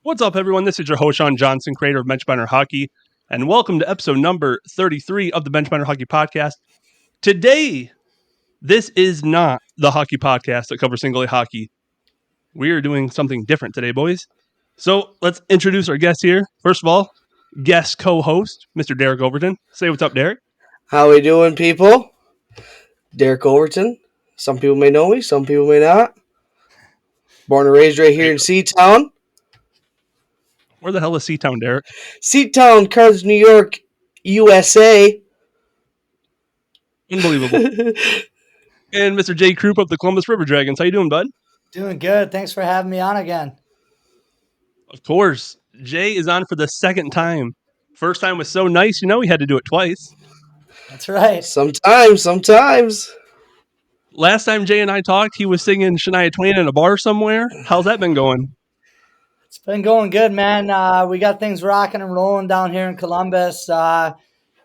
What's up, everyone? This is your host, Shawn Johnson, creator of Benchbiner Hockey, and welcome to episode number 33 of the Benchbiner Hockey Podcast. Today, this is not the hockey podcast that covers single A hockey. We are doing something different today, boys. So let's introduce our guest here. First of all, guest co-host, Mr. Derek Overton. Say what's up, Derek. How we doing, people? Derek Overton. Some people may know me, some people may not. Born and raised right here in Seatown. Where the hell is Seatown, Derek? Seatown, Cards, New York, USA. Unbelievable. And Mr. J. Croop of the Columbus River Dragons. How you doing, bud? Doing good. Thanks for having me on again. Of course. Jay is on for the second time. First time was so nice, he had to do it twice. That's right. Sometimes. Last time Jay and I talked, he was singing Shania Twain in a bar somewhere. How's that been going? It's been going good, man. We got things rocking and rolling down here in Columbus.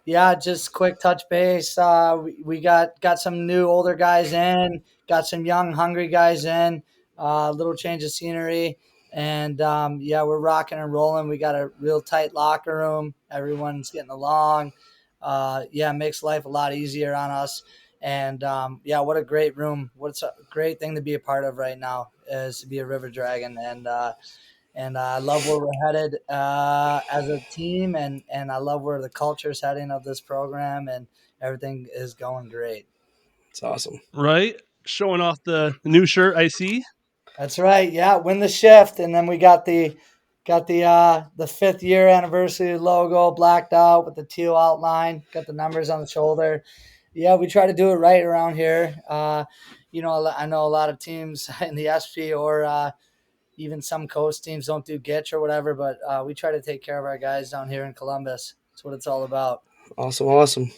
Just quick touch base. We got some new older guys in, got some young, hungry guys in, little change of scenery. And, we're rocking and rolling. We got a real tight locker room. Everyone's getting along. Makes life a lot easier on us. And, what a great room. What's a great thing to be a part of right now is to be a River Dragon. And I love where we're headed as a team, and I love where the culture is heading of this program, and everything is going great. It's awesome. Right? Showing off the new shirt, I see. That's right. Yeah, win the shift, and then we got the 5th year anniversary logo blacked out with the teal outline. Got the numbers on the shoulder. Yeah, we try to do it right around here. I know a lot of teams in the SP or even some coast teams don't do Gitch or whatever, but we try to take care of our guys down here in Columbus. That's what it's all about. Awesome.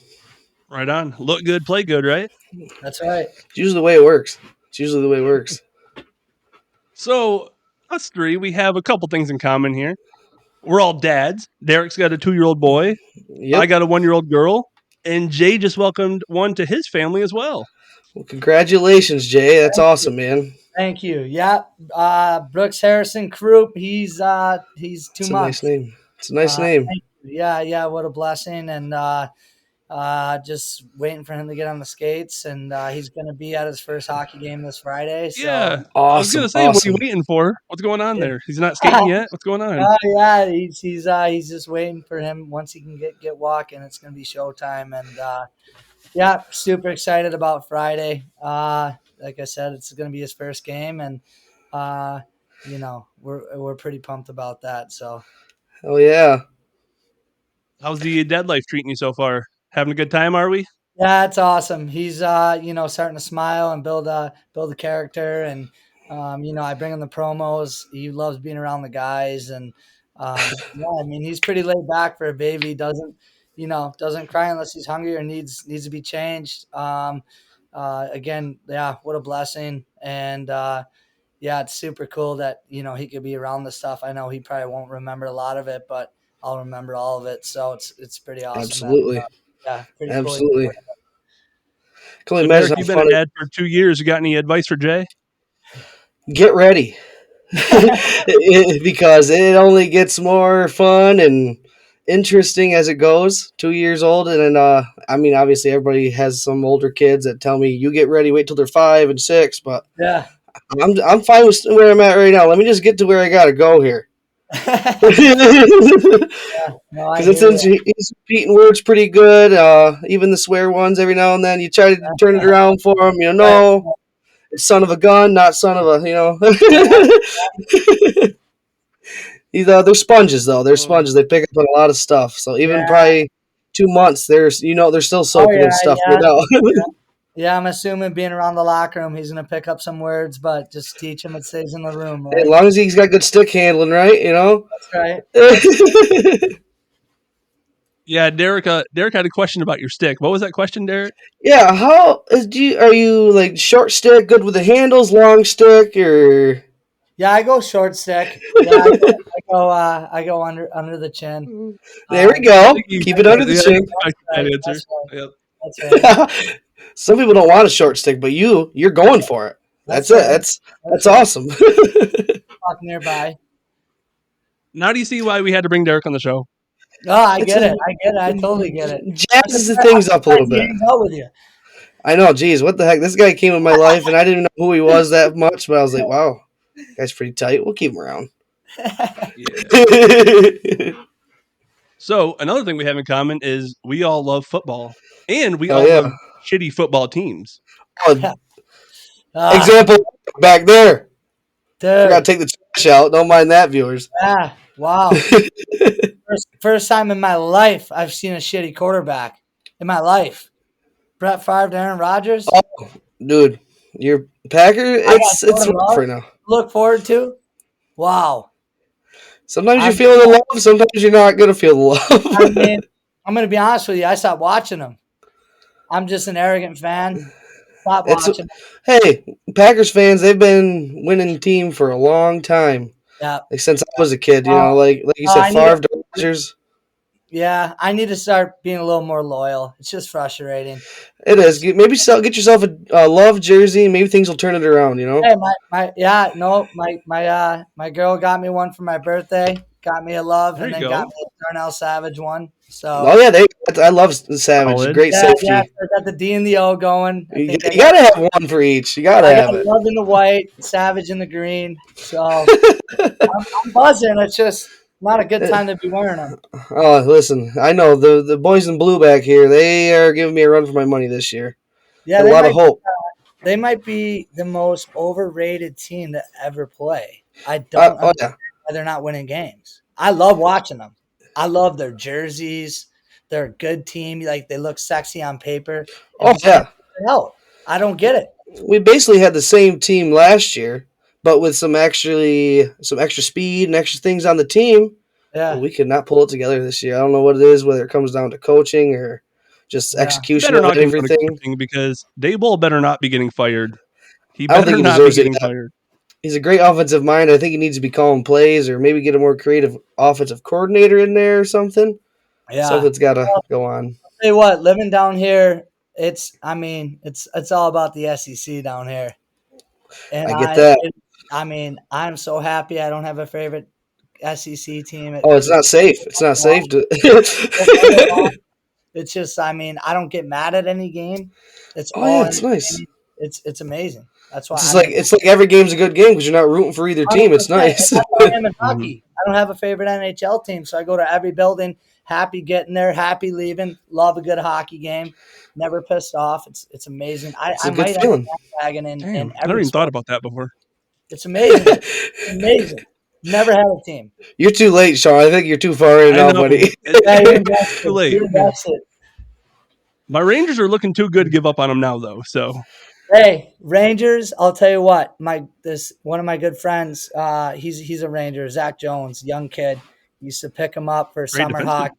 Right on. Look good, play good, right? That's right. It's usually the way it works. So, us three, we have a couple things in common here. We're all dads. Derek's got a 2-year-old boy. Yep. I got a 1-year-old girl. And Jay just welcomed one to his family as well. Well, congratulations, Jay. That's awesome, man. Thank you. Yeah. Brooks Harrison Croop. He's 2 months. Nice name. It's a nice name. Yeah. What a blessing. And just waiting for him to get on the skates. And he's going to be at his first hockey game this Friday. So. Yeah. Awesome. I was going to say, What are you waiting for? What's going on there? He's not skating yet? What's going on? He's just waiting for him. Once he can get walking, it's going to be showtime. And super excited about Friday. Like I said, it's going to be his first game, and we're pretty pumped about that. So, oh yeah. How's the dad life treating you so far? Having a good time, are we? Yeah, it's awesome. He's starting to smile and build a character, and I bring him the promos. He loves being around the guys, and he's pretty laid back for a baby. Doesn't cry unless he's hungry or needs to be changed. Again, what a blessing. And, it's super cool that, he could be around the stuff. I know he probably won't remember a lot of it, but I'll remember all of it. So it's pretty awesome. Absolutely. Pretty Absolutely. Cool. Can only So imagine Derek, you've been a dad for 2 years. You got any advice for Jay? Get ready. Because it only gets more fun and interesting as it goes. 2 years old, and then obviously everybody has some older kids that tell me you get ready, wait till they're 5 and 6. But yeah, I'm fine with where I'm at right now. Let me just get to where I gotta go here. Because he's repeating words pretty good. Even the swear ones every now and then. You try to turn it around for him. It's son of a gun, not son of a. They're sponges though. They're sponges. They pick up on a lot of stuff. So even probably 2 months, they're still soaking in stuff. Yeah, I'm assuming being around the locker room, he's going to pick up some words, but just teach him it stays in the room. Right? As long as he's got good stick handling, right? That's right. Yeah, Derek had a question about your stick. What was that question, Derek? Yeah, are you like short stick, good with the handles, long stick, or? Yeah, I go short stick. Yeah, I go under the chin. There we go. Keep it under the chin. That's right. Some people don't want a short stick, but you're going for it. That's it. That's awesome. Talk nearby. Now do you see why we had to bring Derek on the show? Oh, I It's get a- it. I get it. I totally get it. jazzes the things up a little He bit. hangs out with you. I know, geez, what the heck? This guy came in my life, and I didn't know who he was that much, but I was like, wow, guy's pretty tight. We'll keep him around. Yeah. So another thing we have in common is we all love football, and we Hell all yeah. love shitty football teams. Oh, Ah, example back there. Forgot dude. to take the trash out. Don't mind that, viewers. Yeah. Wow. First time in my life I've seen a shitty quarterback in my life. Brett Favre to Aaron Rodgers. Oh, dude, your Packer, I got it's Jordan rough Love right now. to look forward to. Wow. Sometimes you I'm, feel the love, sometimes you're not gonna feel the I love. mean, I'm going to be honest with you. I stopped watching them. I'm just an arrogant fan. Stop It's watching them. hey, Packers fans, they've been winning team for a long time. Yeah. Like since I was a kid, Oh, like you oh, said, I need Favre, Rodgers. Yeah, I need to start being a little more loyal. It's just frustrating. It is. Maybe get yourself a love jersey. Maybe things will turn it around. You know. Hey, my girl got me one for my birthday. Got me a love, There and you then go. got me a Darnell Savage one. So Oh yeah, I love Savage. Solid. Great safety. yeah, so I got the D and the O going. I think You gotta have one for each. You gotta I have got it. love in the white, Savage in the green. So I'm buzzing. It's just not a good time to be wearing them. Oh, listen, I know the boys in blue back here. They are giving me a run for my money this year. Yeah, Got a lot of hope. they might be the most overrated team to ever play. I don't Oh understand yeah. why they're not winning games. I love watching them. I love their jerseys. They're a good team. Like they look sexy on paper, and Oh we can't yeah. figure it out. I don't get it. We basically had the same team last year, but with some extra speed and extra things on the team. Yeah, We could not pull it together this year. I don't know what it is, whether it comes down to coaching or just yeah. It execution better of not come down to everything. coaching because Dayball better not be getting fired. He I don't think better he not be deserves it getting yet. fired. He's a great offensive mind. I think he needs to be calling plays or maybe get a more creative offensive coordinator in there or something. Yeah. Something's got to go on. Tell you what, living down here, it's all about the SEC down here, and I get that. I'm so happy I don't have a favorite SEC team. Oh, it's not safe. It's not safe to. It's just, I don't get mad at any game. It's Oh all yeah, it's nice. entertaining. It's amazing. That's why It's like every game's a good game because you're not rooting for either team. It's 100%. nice. That's why I am in hockey. I don't have a favorite NHL team, so I go to every building, happy getting there, happy leaving. Love a good hockey game. Never pissed off. It's amazing. It's I a good might end feeling. up bandwagon in Damn, I never every even thought sport. about that before. It's amazing. Amazing. Never had a team. You're too late, Shawn. I think you're too far in I now, know. buddy. Yeah, you Too invested. late. You invested. My Rangers are looking too good to give up on them now, though. So Hey, Rangers, I'll tell you what, one of my good friends, he's a Ranger, Zach Jones, young kid. Used to pick him up for great summer defenseman. hockey.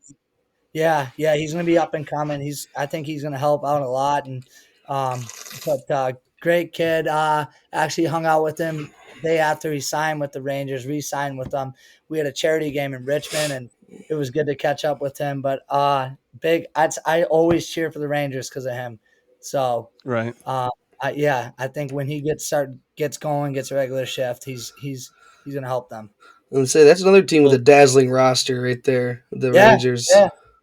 Yeah, he's gonna be up and coming. I think he's gonna help out a lot and great kid. Actually hung out with him day after he signed with the Rangers, re-signed with them. We had a charity game in Richmond and it was good to catch up with him. But I always cheer for the Rangers because of him. So Right. I think when he gets going, gets a regular shift, he's gonna help them. And say that's another team with a dazzling roster right there. The Yeah, Rangers.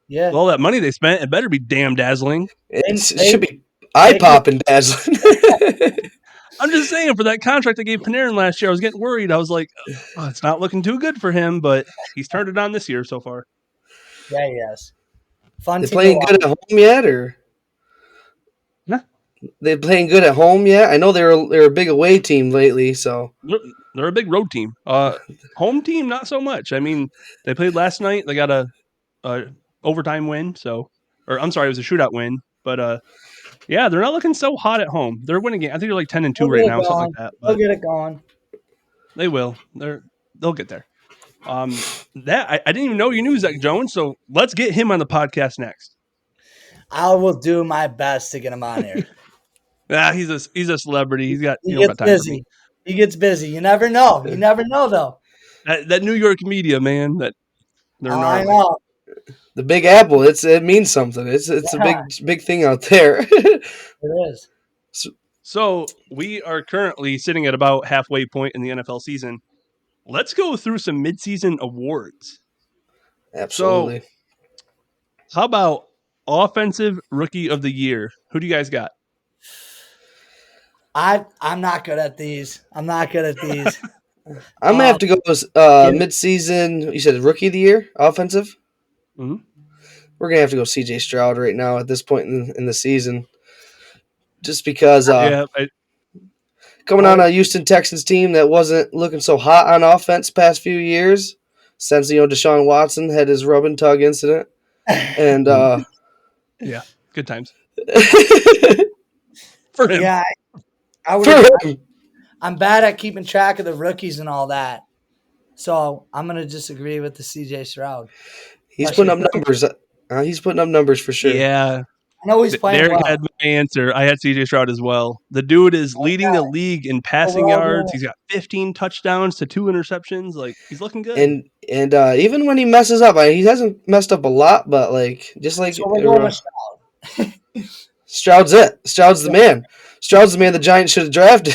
yeah. With all that money they spent, it better be damn dazzling. It They- should be eye popping dazzling. I'm just saying, for that contract they gave Panarin last year, I was getting worried. I was like, oh, it's not looking too good for him, but he's turned it on this year so far. Yeah, yes. Fun They team to playing watch. good at home yet, or Nah. they playing good at home yet? I know they're a big away team lately, so They're a big road team. Home team, not so much. I mean, they played last night. They got a overtime win. Or I'm sorry, it was a shootout win. But yeah, they're not looking so hot at home. They're winning game. I think they're like 10-2 They'll right get it now, something like going. that. They'll But get it going. they will. They'll get there. I didn't even know you knew Zach Jones, so let's get him on the podcast next. I will do my best to get him on here. He's a celebrity. He He don't gets got time for busy. me. He gets busy. You never know. You never know, though. That New York media, man, they're I gnarly. know. the Big Apple. It means something. It's Yeah. a big thing out there. It is. So we are currently sitting at about halfway point in the NFL season. let's go through some midseason awards. Absolutely. So, how about offensive rookie of the year? Who do you guys got? I'm not good at these. I'm not good at these. I'm gonna have to go mid-season. You said rookie of the year, offensive. Mhm. We're gonna have to go C.J. Stroud right now at this point in the season, just because Yeah, coming on a Houston Texans team that wasn't looking so hot on offense past few years, since Deshaun Watson had his rub and tug incident, and yeah, good times for him. Yeah, I would. for him, I'm bad at keeping track of the rookies and all that, so I'm gonna disagree with the CJ Stroud. he's putting up numbers. He's putting up numbers for sure. Yeah, I know he's playing Derek well. had my answer. I had CJ Stroud as well. The dude is leading the league in passing yards. He's got 15 touchdowns to 2 interceptions. Like, he's looking good. And even when he messes up, he hasn't messed up a lot, but So we're going with Stroud. Stroud's it. Stroud's the man. Stroud's the man the Giants should have drafted.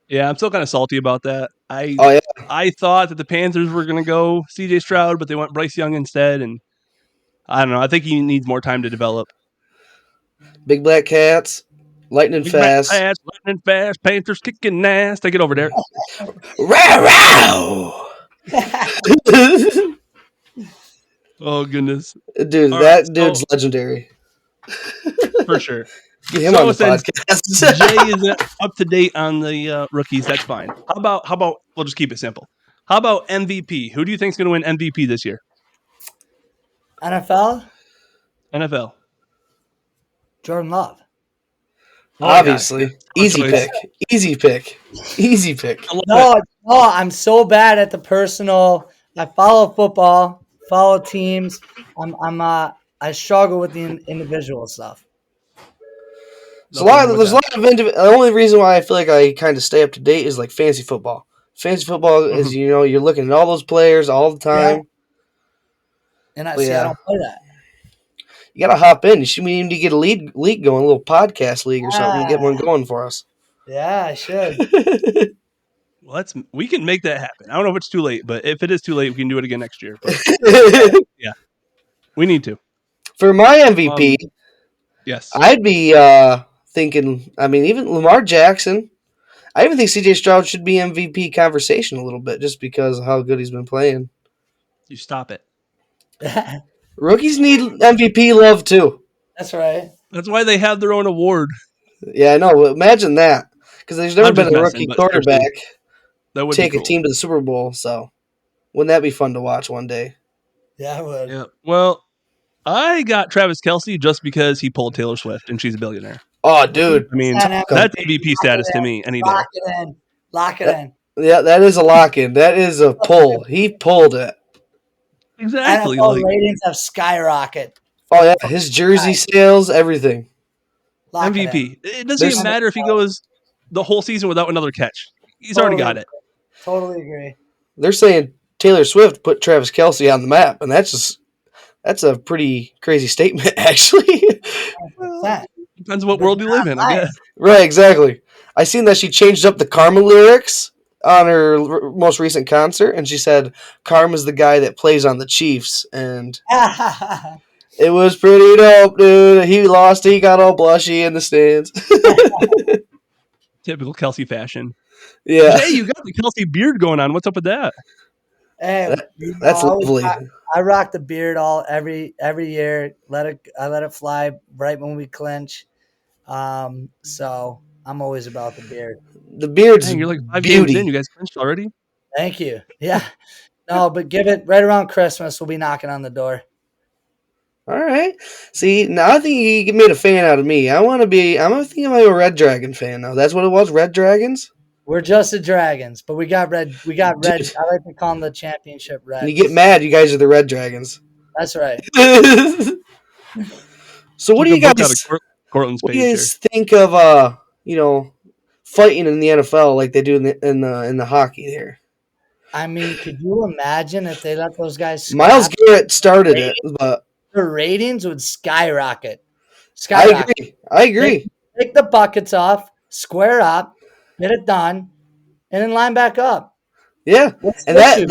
Yeah, I'm still kind of salty about that. Oh yeah, I thought that the Panthers were going to go CJ Stroud, but they went Bryce Young instead. And I don't know. I think he needs more time to develop. big black cats, lightning fast. Lightning fast. Panthers kicking ass. Take it over there. Row. Oh, goodness. Dude, All that right, dude's legendary. For sure. Get him on the podcast. Jay is up to date on the rookies. That's fine. How about we'll just keep it simple. How about MVP? Who do you think is going to win MVP this year? NFL? NFL. Jordan Love. Obviously. Yeah. Easy pick. Easy pick. Easy pick. No, I'm so bad at the personal. I follow football, follow teams. I struggle with the individual stuff. There's a lot of the only reason why I feel like I kind of stay up to date is like fantasy football. Fantasy football is you're looking at all those players all the time. Yeah. And I don't play that. You gotta hop in. We need to get a league going, a little podcast league or something, and get one going for us. Yeah, I should. Well, we can make that happen. I don't know if it's too late, but if it is too late, we can do it again next year. But yeah, we need to. For my MVP, yes, I'd be thinking. I mean, even Lamar Jackson. I even think C.J. Stroud should be MVP conversation a little bit, just because of how good he's been playing. You stop it. Rookies need MVP love too. That's right. That's why they have their own award. Yeah, I know. Imagine that, because there's never been a rookie quarterback that would take a team to the Super Bowl. So, wouldn't that be fun to watch one day? Yeah, I would. Yeah. Well, I got Travis Kelce just because he pulled Taylor Swift and she's a billionaire. Oh, dude. I mean, that's MVP status to me any day. Lock it in. Yeah, that is a lock-in. That is a pull. He pulled it. Exactly. NFL ratings have skyrocketed. Oh, yeah. His jersey sales, everything. Lock MVP. It doesn't even matter if he goes the whole season without another catch. He's already got it. Totally agree. They're saying Taylor Swift put Travis Kelce on the map, and that's a pretty crazy statement, actually. Depends what world you live in, I guess. Right, exactly. I seen that she changed up the Karma lyrics on her most recent concert, and she said Karma's the guy that plays on the Chiefs, and it was pretty dope, dude. He lost, he got all blushy in the stands. Typical Kelce fashion. Yeah. Hey, you got the Kelce beard going on. What's up with that? Hey, that's lovely. I rock the beard every year. I let it fly right when we clinch. So I'm always about the beard. The beard's Dang, you're like 5 beauty. games in. You guys clinched already? Thank you. Yeah. No, but give it right around Christmas. We'll be knocking on the door. All right. See, now I think you made a fan out of me. I'm thinking I'm a Red Dragon fan now. That's what it was, Red Dragons? We're just the Dragons, but we got red. Dude. I like to call them the championship Reds. And you get mad, you guys are the Red Dragons. That's right. So what do you guys think of fighting in the NFL like they do in the hockey here? I mean, could you imagine if they let those guys Myles Garrett started it, but the ratings would skyrocket. I agree. Take the buckets off, square up, get it done. and then line back up. Yeah, What's and the issue?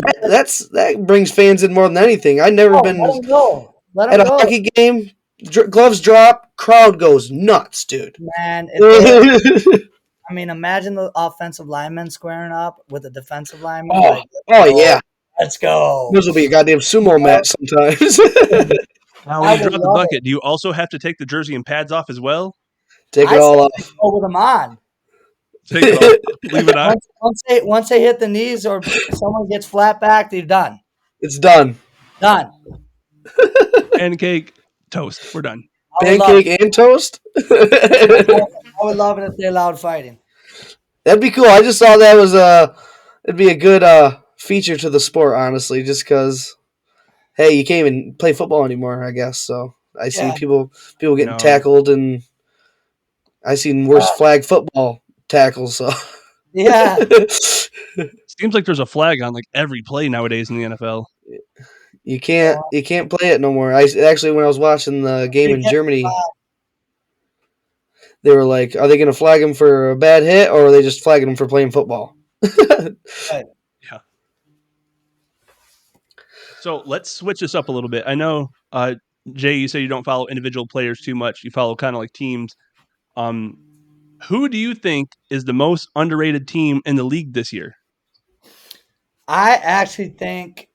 that brings fans in more than anything. I've never been Let him go. Let at him a go. hockey game. Gloves drop, crowd goes nuts, dude. Man, I mean, imagine the offensive lineman squaring up with the defensive lineman. Oh, Like, yeah. let's go. This will be a goddamn sumo match sometimes. Now, I when you would drop the love bucket, do you also have to take the jersey and pads off as well? Take I it all say off. go with them on. Take it off, leave it on. Once they hit the knees or someone gets flat back, they're done. It's done. Done. Pancake, toast. We're done. I would love Pancake and toast. I would love it if they allowed fighting. That'd be cool. I just thought that was it'd be a good feature to the sport, honestly, just because hey, you can't even play football anymore, I guess. So I see Yeah. people getting No. tackled, and I seen worse flag football tackles. So Yeah. Seems like there's a flag on like every play nowadays in the NFL. you can't play it no more. I actually, when I was watching the game in Germany, they were like, "Are they going to flag him for a bad hit, or are they just flagging him for playing football?" Right. Yeah. So let's switch this up a little bit. I know, Jay, you say you don't follow individual players too much. You follow kind of like teams. Who do you think is the most underrated team in the league this year? I actually think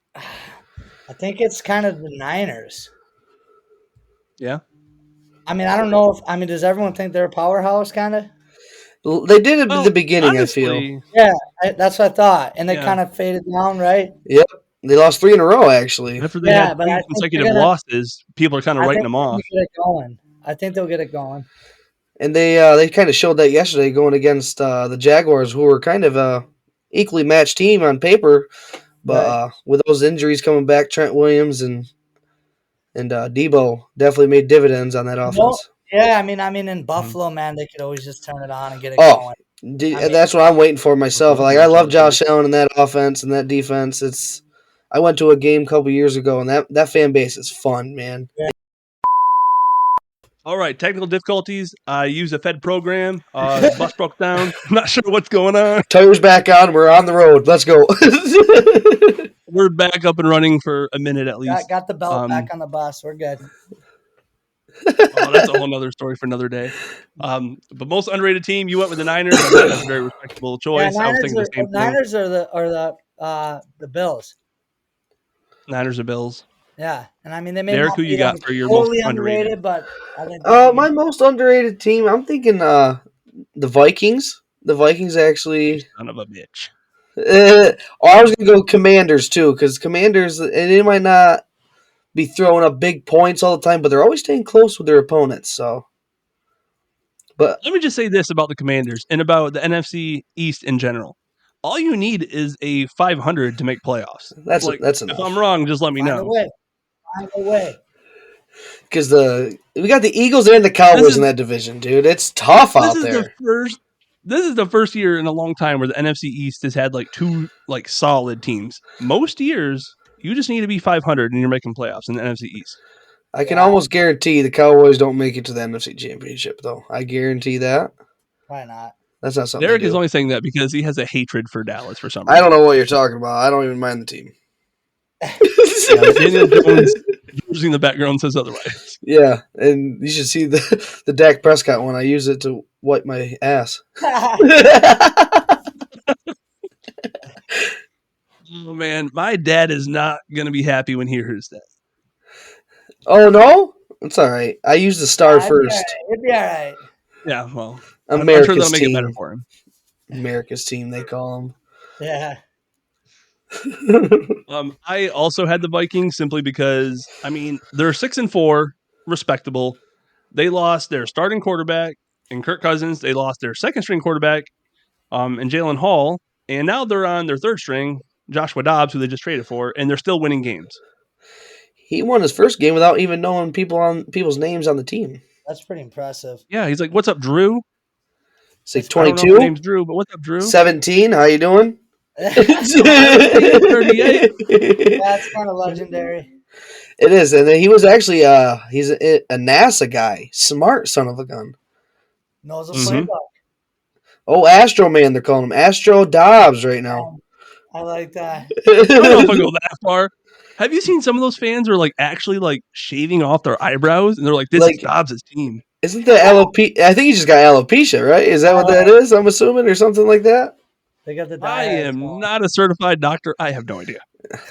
it's kind of the Niners. Yeah. I mean, I don't know if does everyone think they're a powerhouse kind of? They did it at Well, the beginning, honestly, I feel. Yeah, that's what I thought. And they Yeah. kind of faded down, right? Yep, they lost 3 in a row actually. after they Yeah, had but I two think consecutive they're gonna- losses, people are kind of I writing think them they'll off. get it going. I think they'll get it going. And they kind of showed that yesterday going against the Jaguars, who were kind of a equally matched team on paper, but Right. with those injuries coming back, Trent Williams and Debo definitely made dividends on that offense. Yeah, I mean, in Buffalo, man, they could always just turn it on and get it Oh, going. I mean- that's what I'm waiting for myself. Like, I love Josh Allen and that offense and that defense. I went to a game a couple years ago, and that fan base is fun, man. Yeah. All right, technical difficulties. I use a Fed program. The bus broke down. I'm not sure what's going on. Tires back on. We're on the road. Let's go. We're back up and running for a minute at least. Got the belt back on the bus. We're good. Oh, that's a whole nother story for another day. But most underrated team, you went with the Niners. I thought that's a very respectable choice. Yeah, I was thinking the same thing. Niners are the Bills. Niners or Bills. Yeah, and I mean they may Derek, not who be you got like for your totally most underrated? but I think My most underrated team, I'm thinking the Vikings. The Vikings actually. Son of a bitch. I was gonna go Commanders too, because Commanders, and they might not be throwing up big points all the time, but they're always staying close with their opponents. So, but Let me just say this about the Commanders and about the NFC East in general. All you need is a 500 to make playoffs. that's Like, enough. if I'm wrong, just let me find know. a way. Because we got the Eagles and the Cowboys in that division, dude. It's tough out there. This is the first year in a long time where the NFC East has had like two like solid teams. Most years, you just need to be 500 and you're making playoffs in the NFC East. I can almost guarantee the Cowboys don't make it to the NFC Championship, though. I guarantee that. Why not? That's not something. Derek is only saying that because he has a hatred for Dallas for some reason. I don't know what you're talking about. I don't even mind the team. Daniel Jones using the background says otherwise. Yeah, and you should see the Dak Prescott one. I use it to wipe my ass. Oh man, my dad is not gonna be happy when he hears that. Oh no, it's all right. I use the star first. It'd be all right. Yeah, well, America's I'm sure that'll make team. it better for him. America's team, they call them. Yeah. I also had the Vikings simply because they're 6-4, respectable. They lost their starting quarterback and Kirk Cousins. They lost their second string quarterback, and Jalen Hall, and now they're on their third string, Joshua Dobbs, who they just traded for, and they're still winning games. He won his first game without even knowing people's names on the team. That's pretty impressive. Yeah, he's like, "What's up, Drew?" It's like I don't know if 22. his name's Drew, but what's up, Drew? 17. How you doing? 38. That's kind of legendary. It is, and then he was actually he's a NASA guy, smart son of a gun. Knows a Mhm. playbook. Oh, Astro Man, they're calling him Astro Dobbs right now. I like that. I don't know if I go that far. Have you seen some of those fans who are like actually like shaving off their eyebrows and they're like, "This is Like, Dobbs' team." isn't that alopecia? I think he just got alopecia, right? Is that what that is? I'm assuming, or something like that. They got the I diehards am going. not a certified doctor. I have no idea.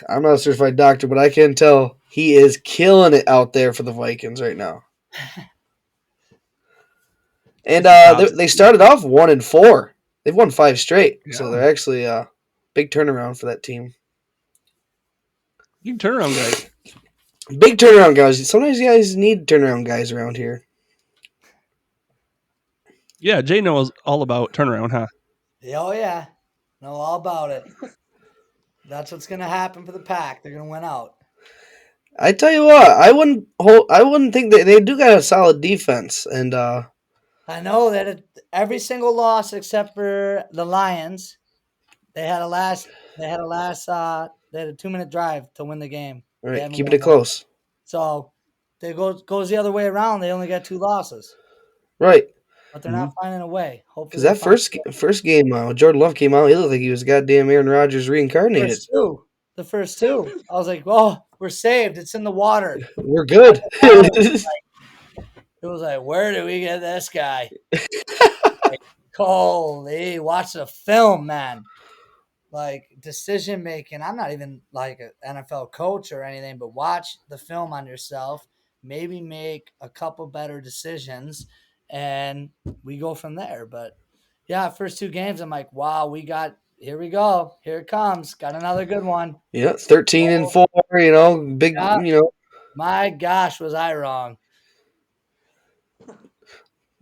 I'm not a certified doctor, but I can tell he is killing it out there for the Vikings right now. And This is Dobbs' they team. started off 1-4. They've won 5 straight, so Yeah. they're actually a big turnaround for that team. You turnaround guys. Big turnaround guys. Sometimes you guys need turnaround guys around here. Yeah, Jay knows all about turnaround, huh? Oh yeah, know all about it. That's what's gonna happen for the Pack. They're gonna win out. I tell you what, I wouldn't think they do got a solid defense, and I know that every single loss except for the Lions, they had a 2-minute drive to win the game. all They right, haven't keeping won it one. close. So they goes the other way around. They only got 2 losses, Right. but they're not finding a way. Hopefully, Because they that find first game, Jordan Love came out. He looked like he was goddamn Aaron Rodgers the reincarnated. first two. The first two. I was like, "Oh, we're saved. It's in the water." We're good. It was like, where do we get this guy? Like, holy, watch the film, man. Like decision making. I'm not even like an NFL coach or anything, but watch the film on yourself. Maybe make a couple better decisions, and we go from there. But yeah, first 2 games, I'm like, wow, here we go. Here it comes. Got another good one. Yeah, 13-4. Big. Yeah. My gosh, was I wrong?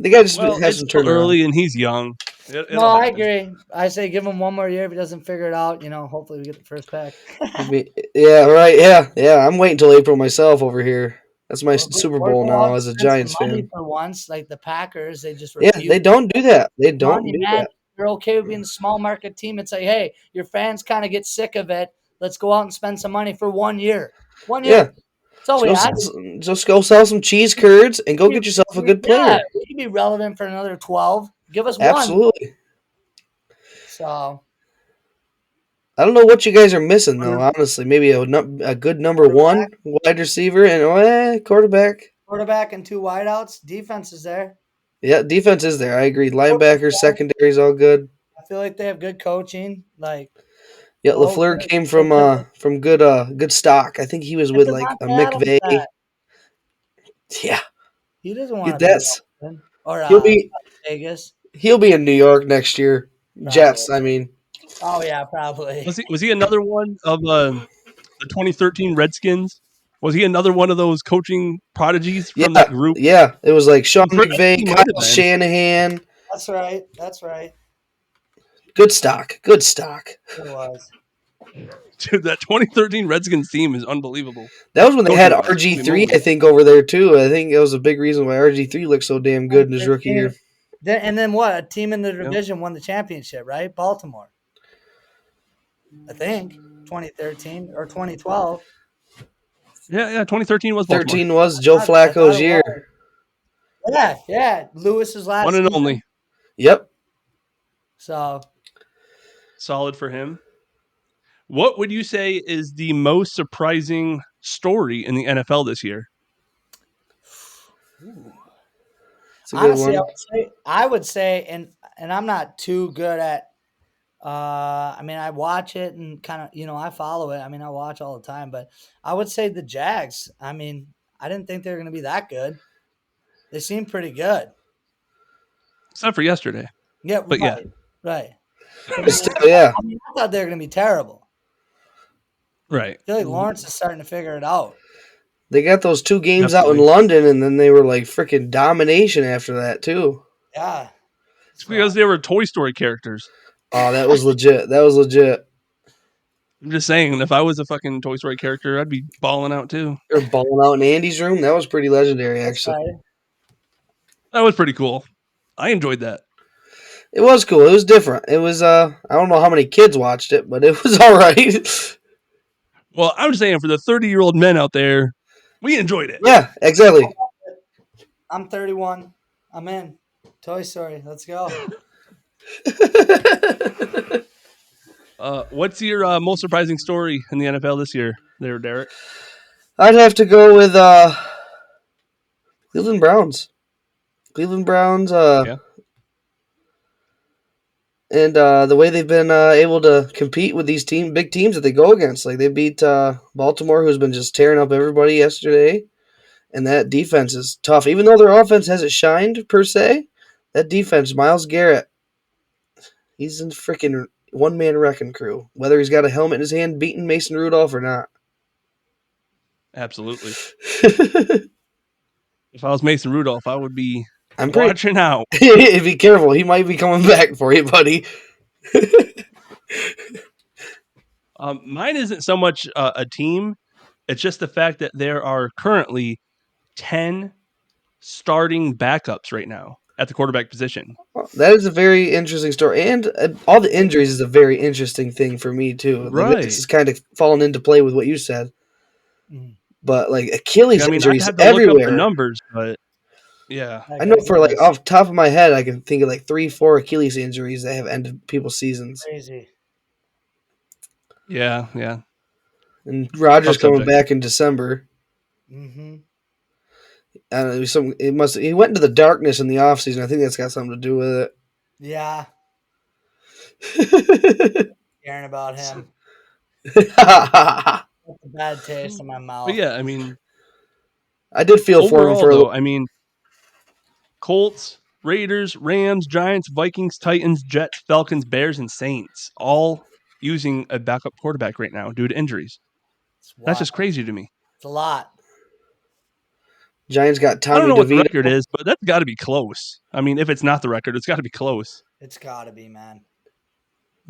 They got to just Well, have it's some still turnaround. early and he's young. No, It'll I happen. agree. I say give him one more year. If he doesn't figure it out, hopefully we get the first pack. Yeah, right. Yeah. I'm waiting till April myself over here. That's my Super Or Bowl go out now and as a spend some Giants money fan. for once, like the Packers. They just Yeah, refuse they don't do that. They to don't money, do man. that. They're okay with being a small market team and say, hey, your fans kind of get sick of it. Let's go out and spend some money for 1 year. 1 Yeah, year. That's all we had. just go sell some cheese curds and go get yourself a good Yeah, player. we could be relevant for another 12. Give us one. Absolutely. So I don't know what you guys are missing though. Honestly, maybe a good number one wide receiver and quarterback. quarterback and 2 wideouts. Defense is there. Yeah, defense is there. I agree. Linebackers, secondary's all good. I feel like they have good coaching. Like, Yeah, oh, LaFleur came from good stock. I think he was with like a Devontae Adams McVay. back. Yeah, He doesn't want get to be in that. Oakland or He'll be Vegas. he'll be in New York next year. Probably. Jets, I mean. Oh yeah, probably. Was he another one of the 2013 Redskins? Was he another one of those coaching prodigies from that group? Yeah. It was like Sean I think McVay, he Kyle might have been. Shanahan. That's right. That's right. Good stock. Good stock. It was. Dude, that 2013 Redskins team is unbelievable. That was when they had Coaching-wise. RG3, I think, over there too. I think that was a big reason why RG3 looked so damn good in his rookie year. And then what? A team in the division won the championship, right? Baltimore. I think 2013 or 2012. Yeah, 2013 was Baltimore. 13 was Joe Flacco's year. Yeah. Lewis's last One and season. only. Yep. So solid for him. What would you say is the most surprising story in the NFL this year? It's a good honestly, one. I would say, and I'm not too good at. I mean, I watch it and kind of, I follow it. I mean, I watch all the time, but I would say the Jags. I mean, I didn't think they were going to be that good. They seem pretty good. Except for yesterday. Yeah, but right. Still, yeah. I mean, I thought they were going to be terrible. Right. I feel like Lawrence is starting to figure it out. They got those 2 games out in London, and then they were like freaking domination after that too. Yeah. It's because they were Toy Story characters. Oh, that was legit. That was legit. I'm just saying, if I was a fucking Toy Story character, I'd be balling out too. They were balling out in Andy's room. That was pretty legendary, actually. Right. That was pretty cool. I enjoyed that. It was cool. It was different. It was I don't know how many kids watched it, but it was all right. Well, I'm just saying, for the 30-year-old men out there, we enjoyed it. Yeah, exactly. I'm 31. I'm in. Toy Story. Let's go. What's your most surprising story in the NFL this year, there, Derek? I'd have to go with Cleveland Browns. Cleveland Browns, Yeah. and the way they've been able to compete with these big teams that they go against. Like they beat Baltimore, who's been just tearing up everybody yesterday, and that defense is tough. Even though their offense hasn't shined per se, that defense, Myles Garrett, he's in freaking one man wrecking crew. Whether he's got a helmet in his hand, beating Mason Rudolph or not. Absolutely. If I was Mason Rudolph, I would be I'm pretty. watching out. Be careful. He might be coming back for you, buddy. Mine isn't so much a team. It's just the fact that there are currently 10 starting backups right now at the quarterback position. Well, that is a very interesting story, and all the injuries is a very interesting thing for me too. Like Right. this is kind of falling into play with what you said, but like Achilles I mean, I'd injuries have to everywhere. look up the numbers, but yeah, I know for like off the top of my head, I can think of like 3-4 Achilles injuries that have ended people's seasons. Crazy. Yeah. And Rodgers Tough coming subject. back in December. Mm-hmm. I don't know. He went into the darkness in the offseason. I think that's got something to do with Yeah, it. caring about him. That's a bad taste in my mouth. But yeah, I mean, I did feel for him overall, for a though, little. I mean, Colts, Raiders, Rams, Giants, Vikings, Titans, Jets, Falcons, Bears, and Saints all using a backup quarterback right now due to injuries. That's just crazy to me. It's a lot. Giants got Tommy I don't know DeVito. what the record is, but that's got to be close. I mean, if it's not the record, it's got to be close. It's got to be, man.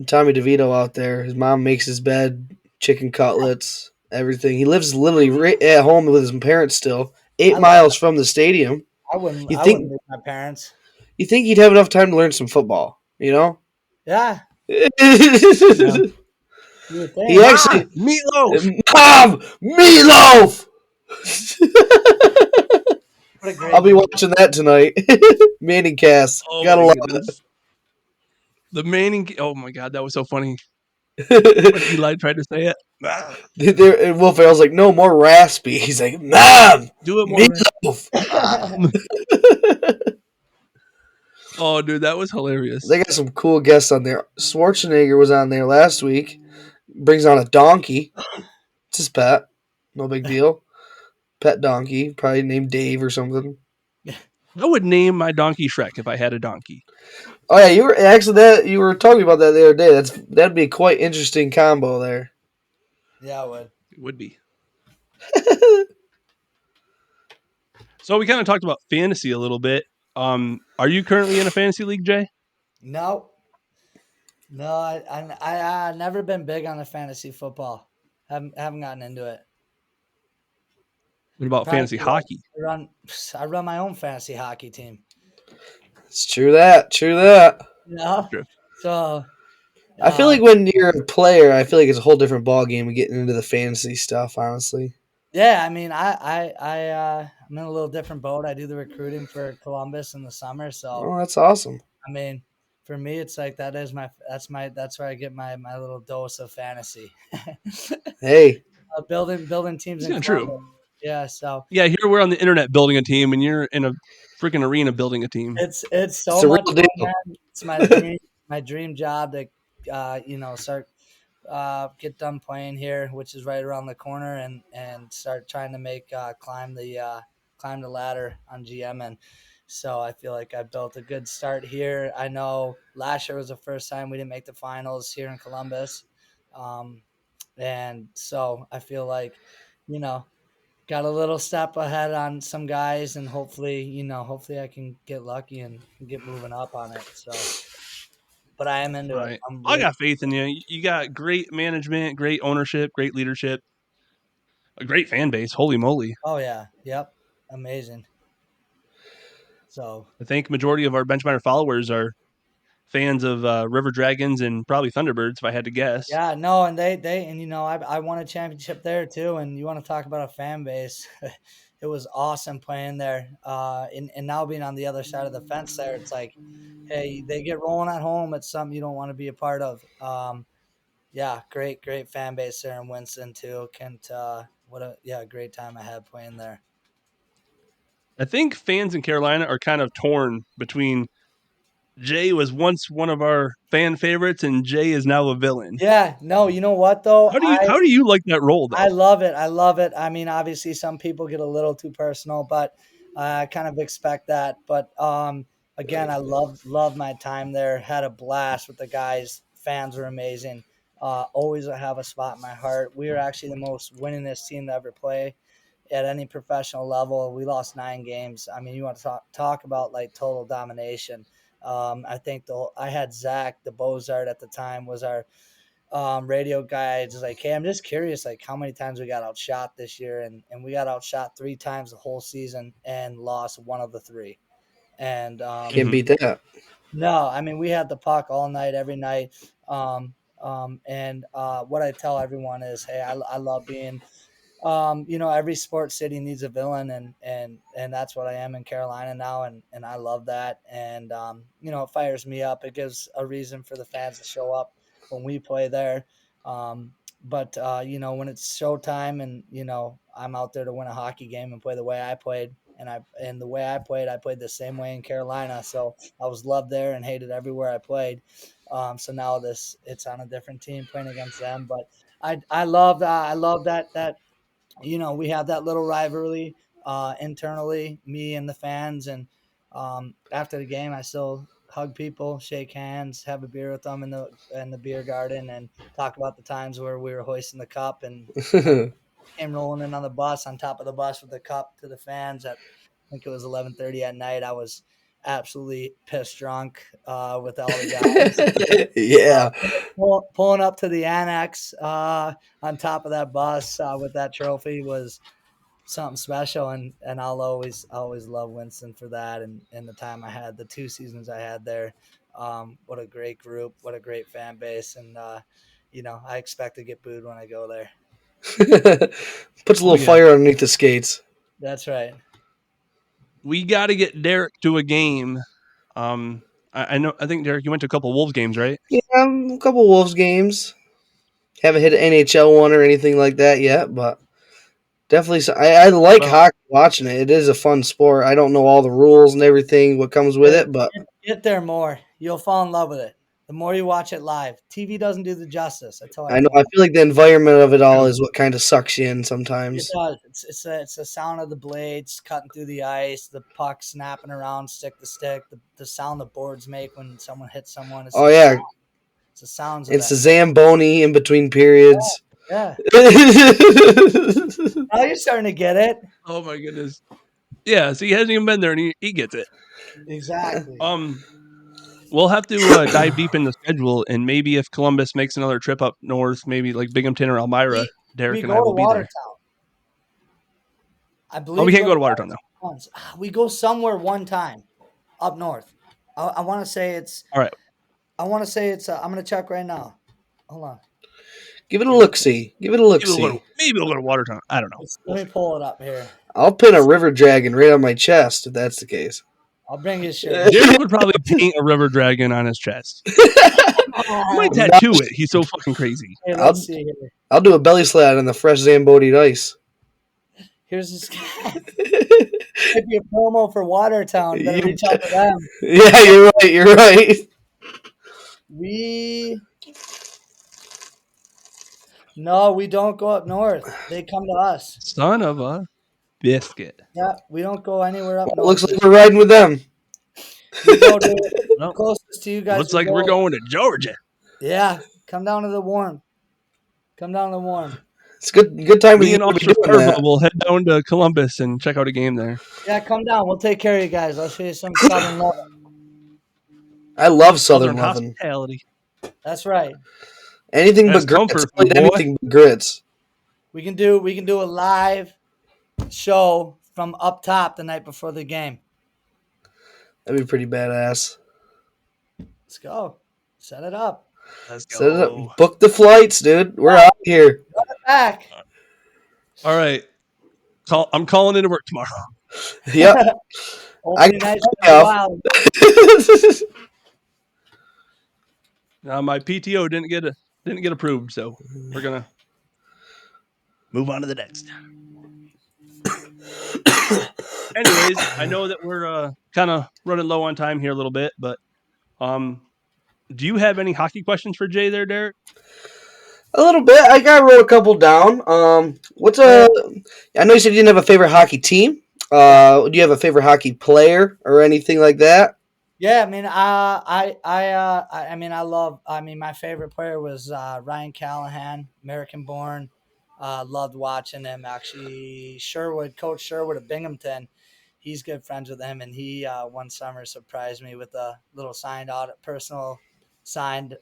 Tommy DeVito out there. His mom makes his bed, chicken cutlets, everything. He lives literally right at home with his parents still, 8 miles from the stadium. I wouldn't You leave think my parents. you think he'd have enough time to learn some football? You know? Yeah. He actually Meatloaf. Mom, meatloaf. What a great I'll be watching that tonight. Manning cast. Oh Gotta my love goodness. The Manning. Oh my god, that was so funny. When it. Eli tried to say it. And Will Ferrell's like, no, more raspy. He's like, Mom, Do it more. meatloaf. Oh, dude, that was hilarious. They got some cool guests on there. Schwarzenegger was on there last week. Brings on a donkey. It's his pet. No big deal. Pet donkey. Probably named Dave or something. I would name my donkey Shrek if I had a donkey. Oh yeah, you were talking about that the other day. That'd be a quite interesting combo there. Yeah, I would. It would be. So we kind of talked about fantasy a little bit. Are you currently in a fantasy league, Jay? No. I never been big on the fantasy football. Haven't gotten into it. What about fantasy hockey? I run my own fantasy hockey team. It's true that. You know? True. So I feel like when you're a player, I feel like it's a whole different ballgame of getting into the fantasy stuff, honestly. yeah, I mean, I'm in a little different boat. I do the recruiting for Columbus in the summer, so Oh, that's awesome. I mean, for me, it's like that's where I get my little dose of fantasy. Hey, building teams. It's in true. Columbus. Yeah, so Yeah, here we're on the internet building a team, and you're in a freaking arena building a team. it's so It's a much real fun, deal. man. It's my dream job to start get done playing here, which is right around the corner, and start trying to make climb the ladder on GM. And so I feel like I built a good start here. I know last year was the first time we didn't make the finals here in Columbus, and so I feel like got a little step ahead on some guys, and hopefully I can get lucky and get moving up on it. So, but I am into it. I got faith in you. You got great management, great ownership, great leadership, a great fan base. Holy moly. Oh yeah. Yep. Amazing. So I think majority of our Benchminer followers are fans of River Dragons and probably Thunderbirds, if I had to guess. Yeah, no, and I won a championship there too. And you want to talk about a fan base? It was awesome playing there. And now being on the other side of the fence there, it's like, hey, they get rolling at home. It's something you don't want to be a part of. Yeah, great fan base there in Winston too. Kent, great time I had playing there. I think fans in Carolina are kind of torn between Jay was once one of our fan favorites and Jay is now a villain. Yeah, no, you know what though? How do you like that role though? I love it. I love it. I mean, obviously, some people get a little too personal, but I kind of expect that. But again, I love my time there. Had a blast with the guys. Fans were amazing. Always have a spot in my heart. We were actually the most winningest team to ever play at any professional level. We lost 9 games. I mean, you want to talk about like total domination. I think I had Zach the Bozart at the time was our radio guy. Just like, hey, I'm just curious, like how many times we got outshot this year, and we got outshot 3 times the whole season and lost 1 of the 3. And Can't beat that. no, I mean we had the puck all night, every night. And what I tell everyone is, hey, I love being. Every sports city needs a villain, and that's what I am in Carolina now, and I love that. And it fires me up. It gives a reason for the fans to show up when we play there. But when it's showtime, and I'm out there to win a hockey game and play the way I played, and the way I played the same way in Carolina. So I was loved there and hated everywhere I played. So now it's on a different team playing against them, but I love that we have that little rivalry internally, me and the fans. And after the game, I still hug people, shake hands, have a beer with them in the beer garden, and talk about the times where we were hoisting the cup and came rolling in on the bus, on top of the bus with the cup to the fans. At I think it was 11:30 at night. I was absolutely pissed drunk with all the guys. Yeah. Pulling up to the annex on top of that bus with that trophy was something special, and I'll always love Winston for that, and the time I had, the 2 seasons I had there. What a great group, what a great fan base, and I expect to get booed when I go there. Puts a little fire underneath the skates. That's right. We got to get Derek to a game. I think Derek, you went to a couple Wolves games, right? Yeah, a couple Wolves games. Haven't hit an NHL one or anything like that yet, but definitely. I like hockey, watching it. It is a fun sport. I don't know all the rules and everything what comes with it, but get there more. You'll fall in love with it. The more you watch it live, TV doesn't do the justice. That's how I know. I feel like the environment of it all is what kind of sucks you in sometimes. It does. It's the sound of the blades cutting through the ice, the puck snapping around stick to stick, the sound the boards make when someone hits someone. It's it's the sounds of it's the Zamboni in between periods. Yeah. Now you're starting to get it. Oh my goodness. Yeah, so he hasn't even been there, and he gets it. Exactly. We'll have to dive deep in the schedule, and maybe if Columbus makes another trip up north, maybe like Binghamton or Elmira, Derek and I will be there. I believe we can't go to Watertown though. We go somewhere one time up north. I want to say it's. All right. I want to say it's. I'm going to check right now. Hold on. Give it a look-see. Maybe we'll go to Watertown. I don't know. Let me pull it up here. I'll pin a river dragon right on my chest if that's the case. I'll bring his shirt. Derek would probably paint a river dragon on his chest. He might tattoo it. He's so fucking crazy. Hey, let's see here. I'll do a belly slide on the fresh Zamboni ice. Here's this guy. Might be a promo for Watertown. Better reach out to them. Yeah, you're right. No, we don't go up north. They come to us. Son of a biscuit. Yeah, we don't go anywhere up north. Looks like we're riding with them. We go to closest to you guys. Looks like we're going to Georgia. Yeah, come down to the warm. It's good time Me and Officer will head down to Columbus and check out a game there. Yeah, come down. We'll take care of you guys. I'll show you some Southern love. I love Southern hospitality. That's right. Anything but grits. Anything but grits. We can do a live show from up top the night before the game. That'd be pretty badass. Let's go. Set it up. Let's Set it go. up. Book the flights, dude. We're out here. Run it back. All right. I'm calling into work tomorrow. Yep. I Opening night's got gonna be off. wild. Now my PTO didn't get approved, so we're gonna move on to the next. Anyways, I know that we're kind of running low on time here a little bit, but do you have any hockey questions for Jay there, Derek? A little bit. I wrote a couple down. What's a? I know you said you didn't have a favorite hockey team. Do you have a favorite hockey player or anything like that? Yeah, I mean, my favorite player was Ryan Callahan, American born. Loved watching him. Actually, Coach Sherwood of Binghamton, he's good friends with him, and he one summer surprised me with a little personal signed,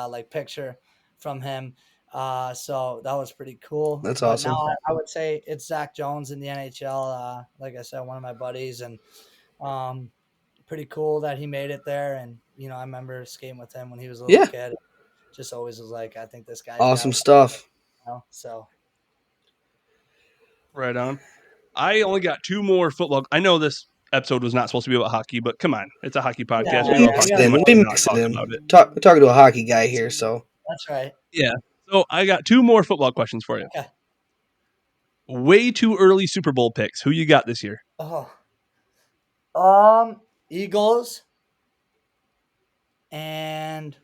like picture from him. So that was pretty cool. That's but awesome. now I would say it's Zach Jones in the NHL. Like I said, one of my buddies, and pretty cool that he made it there. And I remember skating with him when he was a little kid. Just always was like, I think this guy's awesome stuff. So right on. I only got two more football. I know this episode was not supposed to be about hockey, but come on, it's a hockey podcast. Yeah, we love hockey. We mix it in. We're talking to a hockey guy here, so that's right. Yeah. So I got two more football questions for you. Okay. Way too early Super Bowl picks. Who you got this year? Eagles and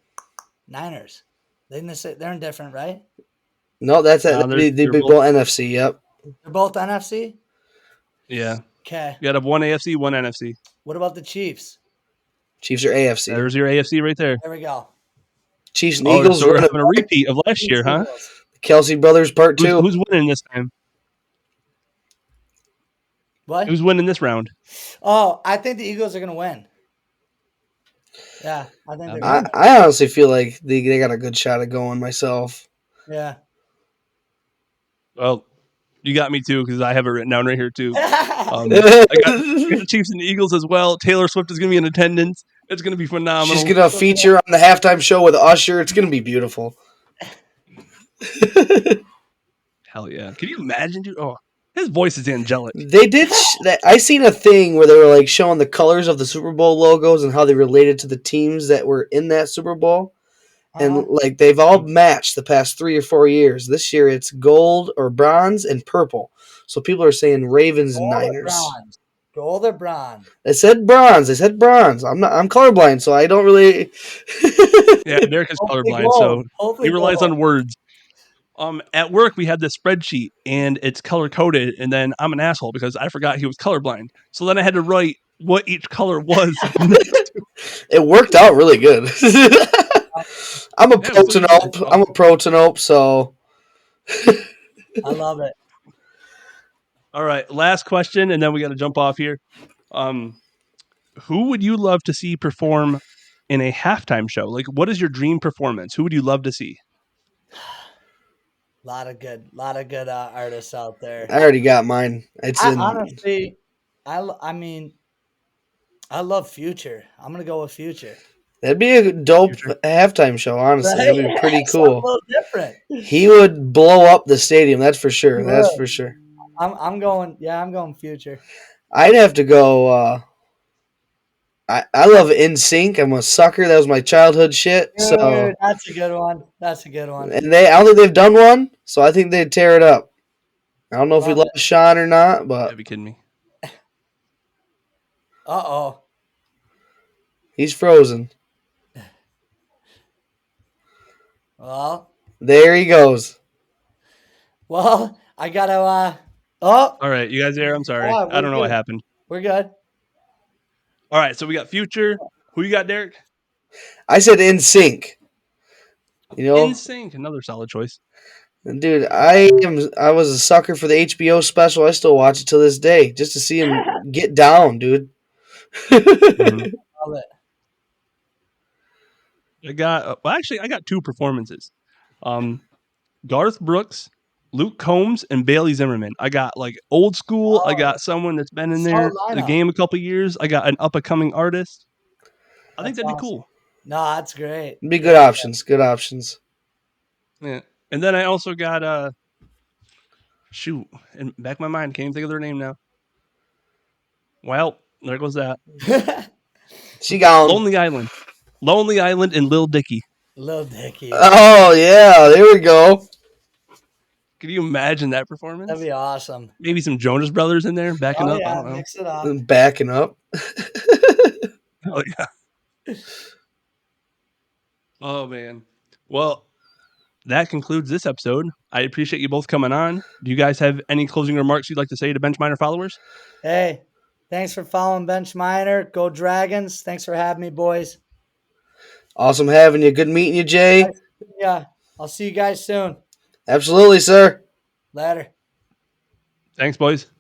Niners. They're indifferent, right? No, that's it. They're both NFC. Yep. They're both NFC. Yeah. Okay. You got to have one AFC, one NFC. What about the Chiefs? Chiefs are AFC. There's your AFC right there. There we go. Chiefs and Eagles. So we're having a repeat of last year, huh? The Kelsey brothers part 2. Who's winning this time? What? Who's winning this round? Oh, I think the Eagles are going to win. Yeah, I think they're going to. I honestly feel like they got a good shot at going myself. Yeah. Well, you got me too because I have it written down right here too. I got the Chiefs and the Eagles as well. Taylor Swift is going to be in attendance. It's going to be phenomenal. She's going to feature on the halftime show with Usher. It's going to be beautiful. Hell yeah! Can you imagine, dude? Oh, his voice is angelic. They did. I seen a thing where they were like showing the colors of the Super Bowl logos and how they related to the teams that were in that Super Bowl. And like they've all matched the past 3 or 4 years. This year it's gold or bronze and purple. So people are saying Ravens and Niners. Gold or bronze? They said bronze. I'm colorblind, so I don't really. Yeah, Derek is colorblind, so he relies on words. At work we had this spreadsheet and it's color coded, and then I'm an asshole because I forgot he was colorblind. So then I had to write what each color was. It worked out really good. I'm a protanope, so I love it. All right, last question, and then we got to jump off here. Who would you love to see perform in a halftime show? Like, what is your dream performance? Who would you love to see? A lot of good artists out there. I already got mine. Honestly, I mean, I love Future. I'm gonna go with Future. That'd be a dope halftime show, honestly. Right? That'd be pretty cool. A little different. He would blow up the stadium, that's for sure. Yeah. That's for sure. I'm going Future. I'd have to go I love NSYNC. I'm a sucker. That was my childhood shit. Dude, so that's a good one. And I don't think they've done one, so I think they'd tear it up. I don't know if we love Shawn or not, but you'd be kidding me. Uh-oh. He's frozen. Well, there he goes. Well, I gotta all right, you guys there? I'm sorry. I don't know what happened. We're good. All right, so we got Future. Who you got, Derek? I said NSYNC. NSYNC, another solid choice. Dude, I was a sucker for the HBO special. I still watch it to this day just to see him get down, dude. Mm-hmm. Love it. I got two performances. Garth Brooks, Luke Combs, and Bailey Zimmerman. I got like old school. I got someone that's been in the game a couple years. I got an up-and-coming artist. I think That's that'd be awesome. cool. No, that's great. Be good options. Good options. Yeah. And then I also got shoot, in back of my mind, can't even think of their name now. Well, there goes that. She gone. Lonely Island. Lonely Island and Lil Dicky. Lil Dicky. Oh yeah, there we go. Can you imagine that performance? That'd be awesome. Maybe some Jonas Brothers in there backing Oh up. I yeah, don't know. mix it up. Backing up. Oh yeah. Oh man. Well, that concludes this episode. I appreciate you both coming on. Do you guys have any closing remarks you'd like to say to Benchminer followers? Hey, thanks for following Bench Miner. Go Dragons. Thanks for having me, boys. Awesome having you. Good meeting you, Jay. Yeah, I'll see you guys soon. Absolutely, sir. Later. Thanks, boys.